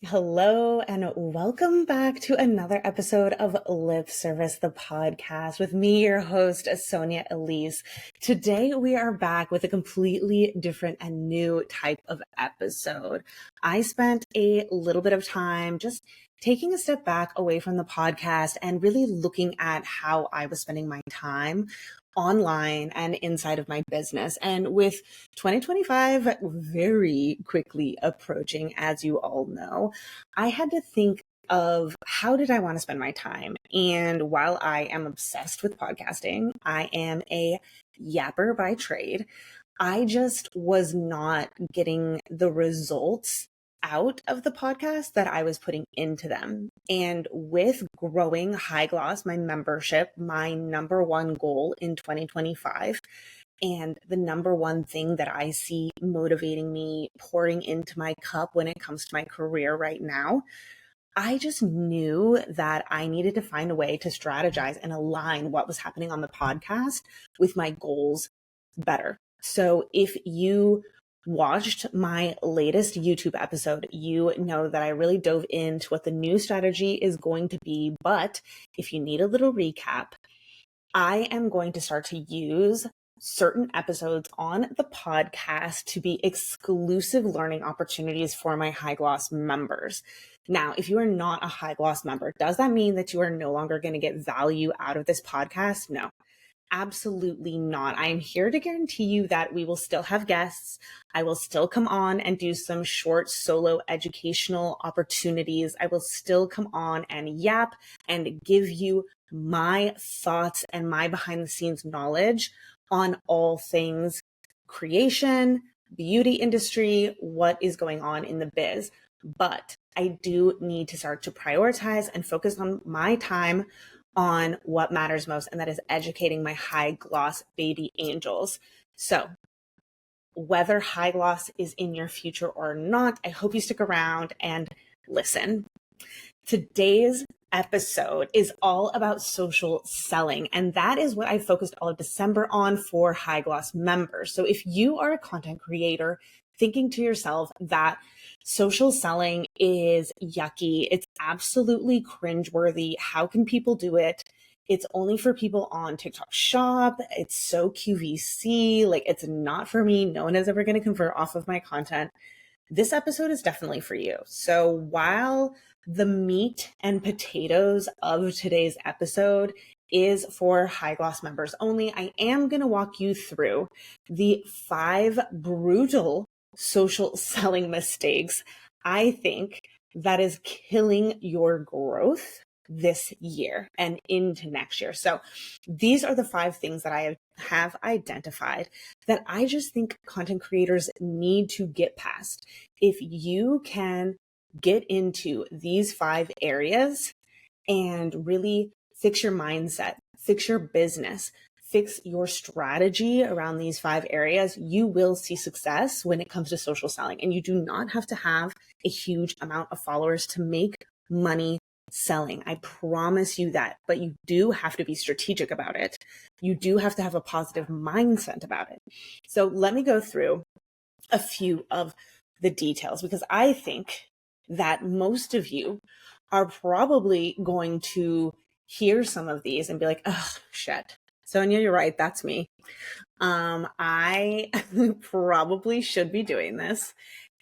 Hello, and welcome back to another episode of Lip Service, the podcast, with me, your host, Sonia Elise. Today, we are back with a completely different and new type of episode. I spent a little bit of time just taking a step back away from the podcast and really looking at how I was spending my time online and inside of my business. And with 2025 very quickly approaching, as you all know, I had to think of how did I want to spend my time? And while I am obsessed with podcasting, I am a yapper by trade. I just was not getting the results out of the podcast that I was putting into them. And with growing High Gloss, my membership, my number one goal in 2025, and the number one thing that I see motivating me, pouring into my cup when it comes to my career right now, I just knew that I needed to find a way to strategize and align what was happening on the podcast with my goals better. So if you watched my latest YouTube episode, you know that I really dove into what the new strategy is going to be. But if you need a little recap, I am going to start to use certain episodes on the podcast to be exclusive learning opportunities for my High Gloss members. Now, if you are not a High Gloss member, does that mean that you are no longer going to get value out of this podcast? No. Absolutely not. I am here to guarantee you that we will still have guests. I will still come on and do some short solo educational opportunities. I will still come on and yap and give you my thoughts and my behind the scenes knowledge on all things creation, beauty industry, what is going on in the biz. But I do need to start to prioritize and focus on my time on what matters most, and that is educating my high gloss baby angels. So whether high gloss is in your future or not, I hope you stick around and listen. Today's episode is all about social selling, and that is what I focused all of December on for High Gloss members. So if you are a content creator thinking to yourself that social selling is yucky, it's absolutely cringeworthy, how can people do it? It's only for people on TikTok Shop. It's so QVC, like it's not for me. No one is ever going to convert off of my content. This episode is definitely for you. So while the meat and potatoes of today's episode is for High Gloss members only, I am going to walk you through the 5 brutal social selling mistakes I think that is killing your growth this year and into next year. So these are the 5 things that I have identified that I just think content creators need to get past. If you can get into these 5 areas and really fix your mindset, fix your business, fix your strategy around these 5 areas, you will see success when it comes to social selling. And you do not have to have a huge amount of followers to make money selling. I promise you that, but you do have to be strategic about it. You do have to have a positive mindset about it. So let me go through a few of the details because I think that most of you are probably going to hear some of these and be like, oh, shit. Sonia, you're right. That's me. I probably should be doing this.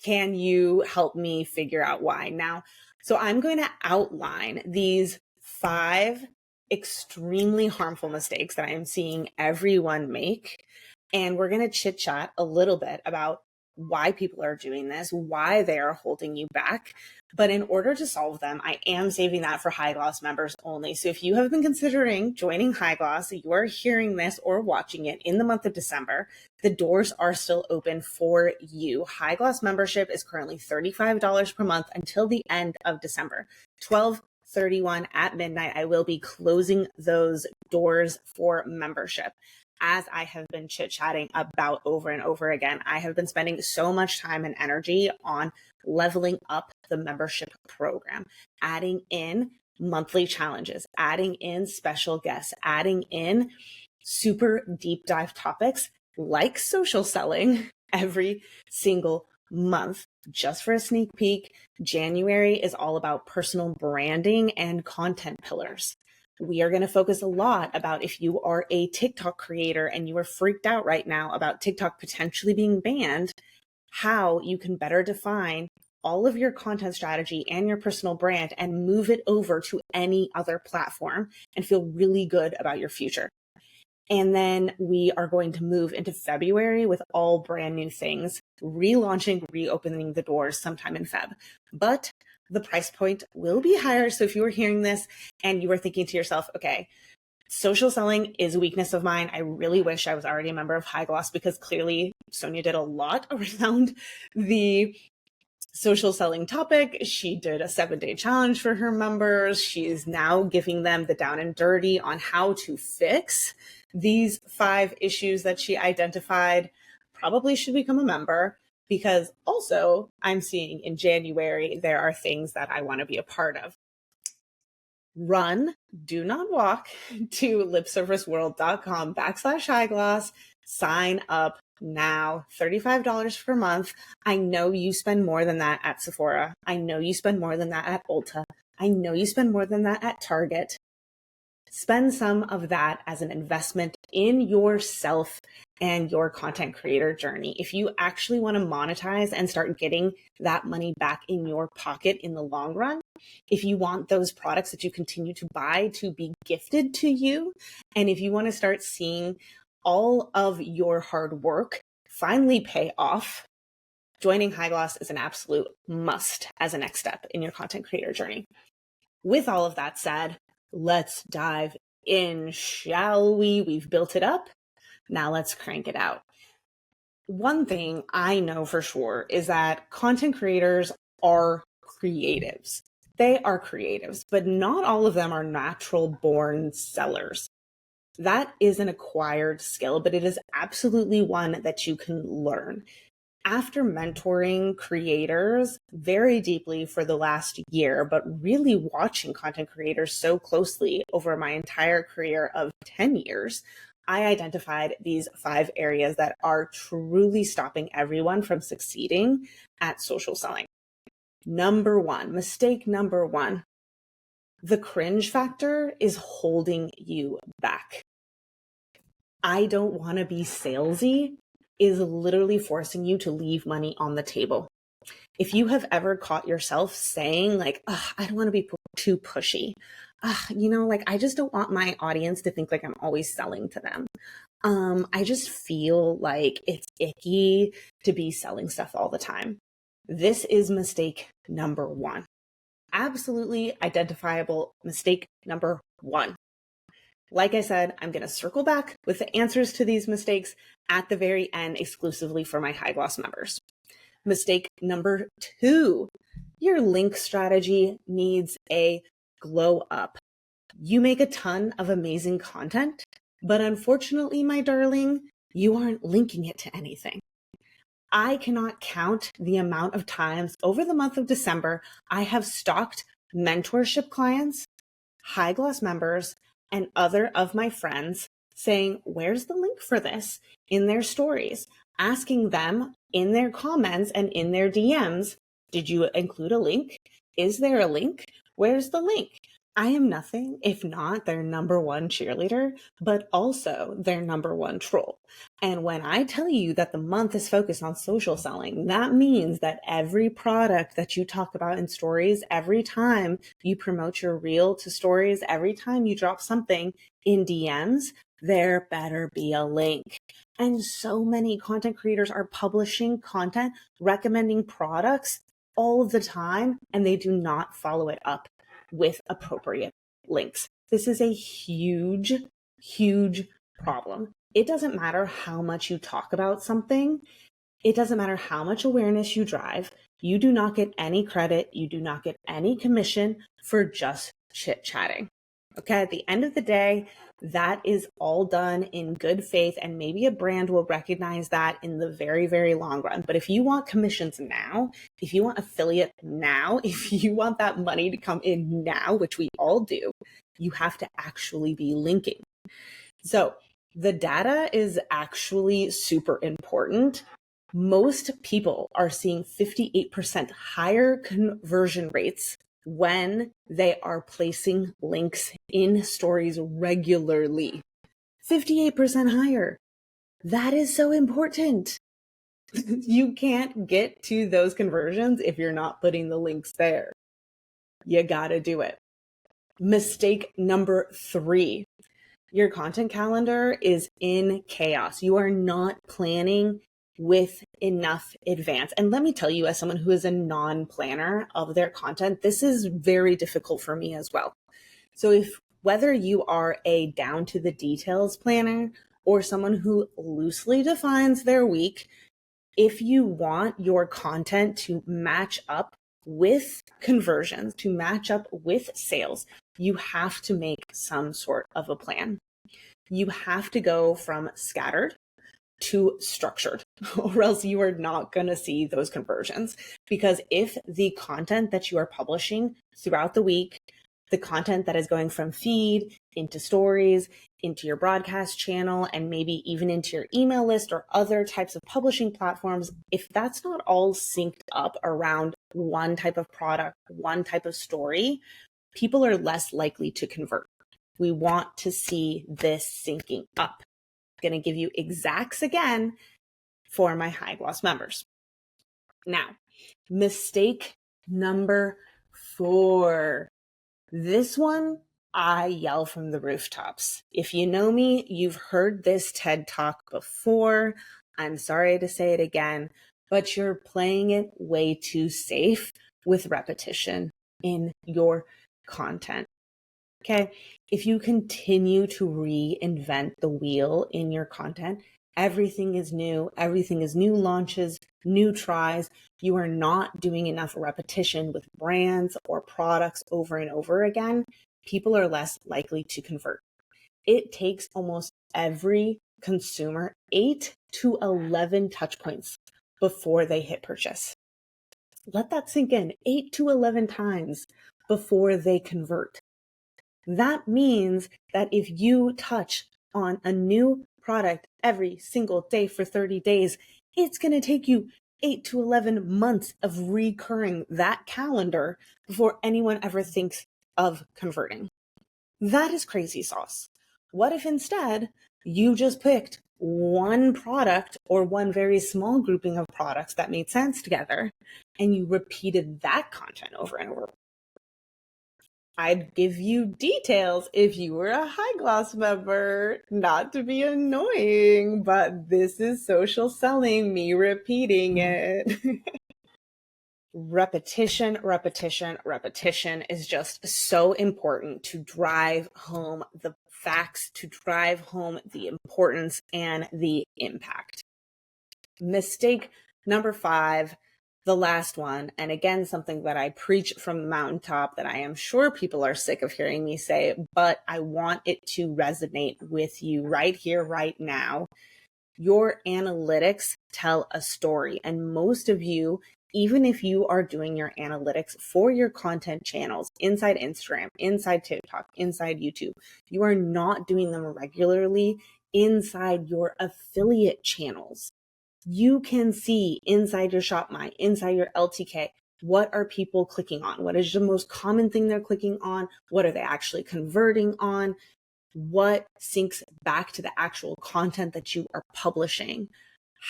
Can you help me figure out why? Now, so I'm going to outline these 5 extremely harmful mistakes that I am seeing everyone make. And we're going to chit chat a little bit about why people are doing this, why they are holding you back. But in order to solve them, I am saving that for High Gloss members only. So if you have been considering joining High Gloss, you are hearing this or watching it in the month of December, the doors are still open for you. High Gloss membership is currently $35 per month until the end of December. 12/31 at midnight, I will be closing those doors for membership. As I have been chit-chatting about over and over again, I have been spending so much time and energy on leveling up the membership program, adding in monthly challenges, adding in special guests, adding in super deep dive topics like social selling every single month. Just for a sneak peek, January is all about personal branding and content pillars. We are going to focus a lot about if you are a TikTok creator and you are freaked out right now about TikTok potentially being banned, how you can better define all of your content strategy and your personal brand and move it over to any other platform and feel really good about your future. And then we are going to move into February with all brand new things, relaunching, reopening the doors sometime in Feb. But the price point will be higher. So if you are hearing this and you are thinking to yourself, okay, social selling is a weakness of mine. I really wish I was already a member of High Gloss, because clearly Sonia did a lot around the social selling topic. She did a 7-day challenge for her members. She's now giving them the down and dirty on how to fix these 5 issues that she identified. Probably should become a member, because also I'm seeing in January, there are things that I want to be a part of. Run, do not walk to lipserviceworld.com/highgloss. Sign up now, $35 per month. I know you spend more than that at Sephora. I know you spend more than that at Ulta. I know you spend more than that at Target. Spend some of that as an investment in yourself and your content creator journey. If you actually want to monetize and start getting that money back in your pocket in the long run, if you want those products that you continue to buy to be gifted to you, and if you want to start seeing all of your hard work finally pay off, joining High Gloss is an absolute must as a next step in your content creator journey. With all of that said, let's dive in, shall we? We've built it up. Now let's crank it out. One thing I know for sure is that content creators are creatives. They are creatives, but not all of them are natural born sellers. That is an acquired skill, but it is absolutely one that you can learn. After mentoring creators very deeply for the last year, but really watching content creators so closely over my entire career of 10 years, I identified these 5 areas that are truly stopping everyone from succeeding at social selling. Mistake number 1, the cringe factor is holding you back. I don't want to be salesy is literally forcing you to leave money on the table. If you have ever caught yourself saying like, I don't want to be too pushy. I just don't want my audience to think like I'm always selling to them. I just feel like it's icky to be selling stuff all the time. This is mistake number 1. Absolutely identifiable mistake number 1. Like I said, I'm going to circle back with the answers to these mistakes at the very end exclusively for my High Gloss members. Mistake number 2, your link strategy needs a glow up. You make a ton of amazing content, but unfortunately, my darling, you aren't linking it to anything. I cannot count the amount of times over the month of December I have stalked mentorship clients, High Gloss members, and other of my friends saying, where's the link for this, in their stories, asking them in their comments and in their DMs, did you include a link? Is there a link? Where's the link? I am nothing if not their number 1 cheerleader, but also their number 1 troll. And when I tell you that the month is focused on social selling, that means that every product that you talk about in stories, every time you promote your reel to stories, every time you drop something in DMs, there better be a link. And so many content creators are publishing content, recommending products all of the time, and they do not follow it up with appropriate links. This is a huge, huge problem. It doesn't matter how much you talk about something. It doesn't matter how much awareness you drive. You do not get any credit. You do not get any commission for just chit chatting. Okay. At the end of the day, that is all done in good faith, and maybe a brand will recognize that in the very, very long run. But if you want commissions now, if you want affiliate now, if you want that money to come in now, which we all do, you have to actually be linking. So the data is actually super important. Most people are seeing 58% higher conversion rates when they are placing links in stories regularly. 58% higher. That is so important. You can't get to those conversions if you're not putting the links there. You gotta do it. Mistake number 3. Your content calendar is in chaos. You are not planning with enough advance. And let me tell you, as someone who is a non-planner of their content, this is very difficult for me as well. So whether you are a down to the details planner or someone who loosely defines their week, if you want your content to match up with conversions, to match up with sales, you have to make some sort of a plan. You have to go from scattered to structured, or else you are not going to see those conversions. Because if the content that you are publishing throughout the week, the content that is going from feed into stories, into your broadcast channel, and maybe even into your email list or other types of publishing platforms, if that's not all synced up around one type of product, one type of story, people are less likely to convert. We want to see this syncing up. I'm going to give you exacts again for my high gloss members. Now, mistake number 4. This one, I yell from the rooftops. If you know me, you've heard this TED Talk before. I'm sorry to say it again, but you're playing it way too safe with repetition in your content. Okay. If you continue to reinvent the wheel in your content, everything is new launches, new tries. You are not doing enough repetition with brands or products over and over again. People are less likely to convert. It takes almost every consumer 8 to 11 touch points before they hit purchase. Let that sink in. 8 to 11 times before they convert. That means that if you touch on a new product every single day for 30 days, it's going to take you 8 to 11 months of recurring that calendar before anyone ever thinks of converting. That is crazy sauce. What if instead you just picked one product or one very small grouping of products that made sense together and you repeated that content over and over? I'd give you details if you were a high gloss member, not to be annoying, but this is social selling, me repeating it. Repetition is just so important to drive home the facts, to drive home the importance and the impact. Mistake number 5. The last one, and again, something that I preach from the mountaintop that I am sure people are sick of hearing me say, but I want it to resonate with you right here, right now. Your analytics tell a story. And most of you, even if you are doing your analytics for your content channels inside Instagram, inside TikTok, inside YouTube, you are not doing them regularly inside your affiliate channels. You can see inside your Shop My, inside your LTK, what are people clicking on? What is the most common thing they're clicking on? What are they actually converting on? What syncs back to the actual content that you are publishing?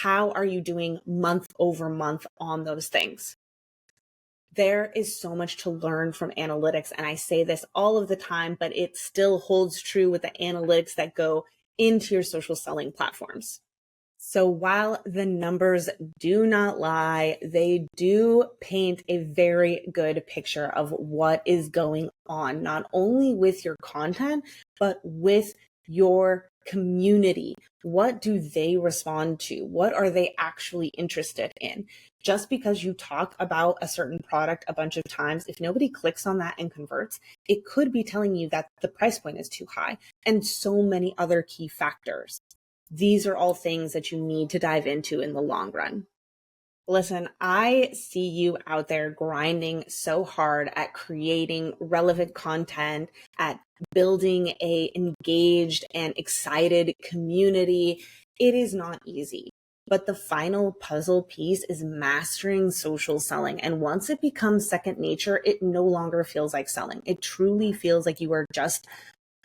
How are you doing month over month on those things? There is so much to learn from analytics. And I say this all of the time, but it still holds true with the analytics that go into your social selling platforms. So while the numbers do not lie, they do paint a very good picture of what is going on, not only with your content, but with your community. What do they respond to? What are they actually interested in? Just because you talk about a certain product a bunch of times, if nobody clicks on that and converts, it could be telling you that the price point is too high and so many other key factors. These are all things that you need to dive into in the long run. Listen, I see you out there grinding so hard at creating relevant content, at building a engaged and excited community. It is not easy. But the final puzzle piece is mastering social selling. And once it becomes second nature, it no longer feels like selling. It truly feels like you are just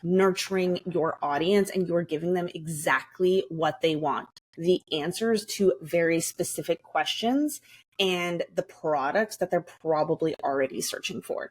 nurturing your audience and you're giving them exactly what they want. The answers to very specific questions and the products that they're probably already searching for.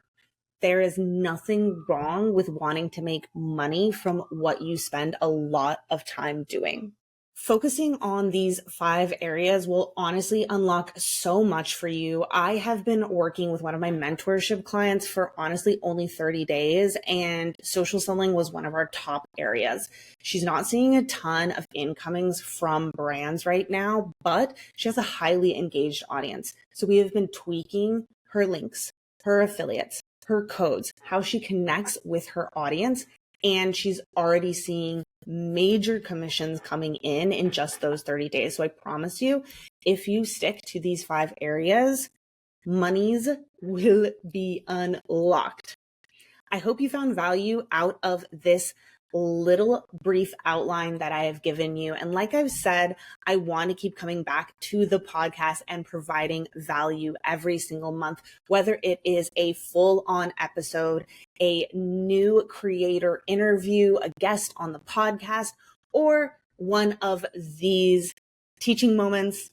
There is nothing wrong with wanting to make money from what you spend a lot of time doing. Focusing on these 5 areas will honestly unlock so much for you. I have been working with one of my mentorship clients for honestly only 30 days, and social selling was one of our top areas. She's not seeing a ton of incomings from brands right now, but she has a highly engaged audience. So we have been tweaking her links, her affiliates, her codes, how she connects with her audience, and she's already seeing major commissions coming in just those 30 days. So I promise you, if you stick to these 5 areas, monies will be unlocked. I hope you found value out of this little brief outline that I have given you. And like I've said, I want to keep coming back to the podcast and providing value every single month, whether it is a full-on episode, a new creator interview, a guest on the podcast, or one of these teaching moments,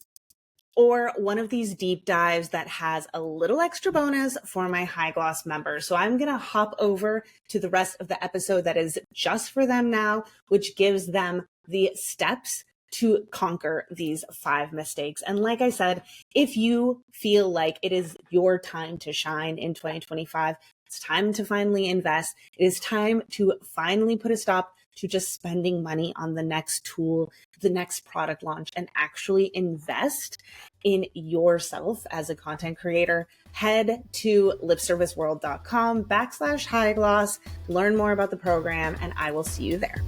or one of these deep dives that has a little extra bonus for my high gloss members. So I'm going to hop over to the rest of the episode that is just for them now, which gives them the steps to conquer these 5 mistakes. And like I said, if you feel like it is your time to shine in 2025, it's time to finally invest. It is time to finally put a stop to just spending money on the next tool, the next product launch, and actually invest in yourself as a content creator. Head to lipserviceworld.com/high gloss, learn more about the program, and I will see you there.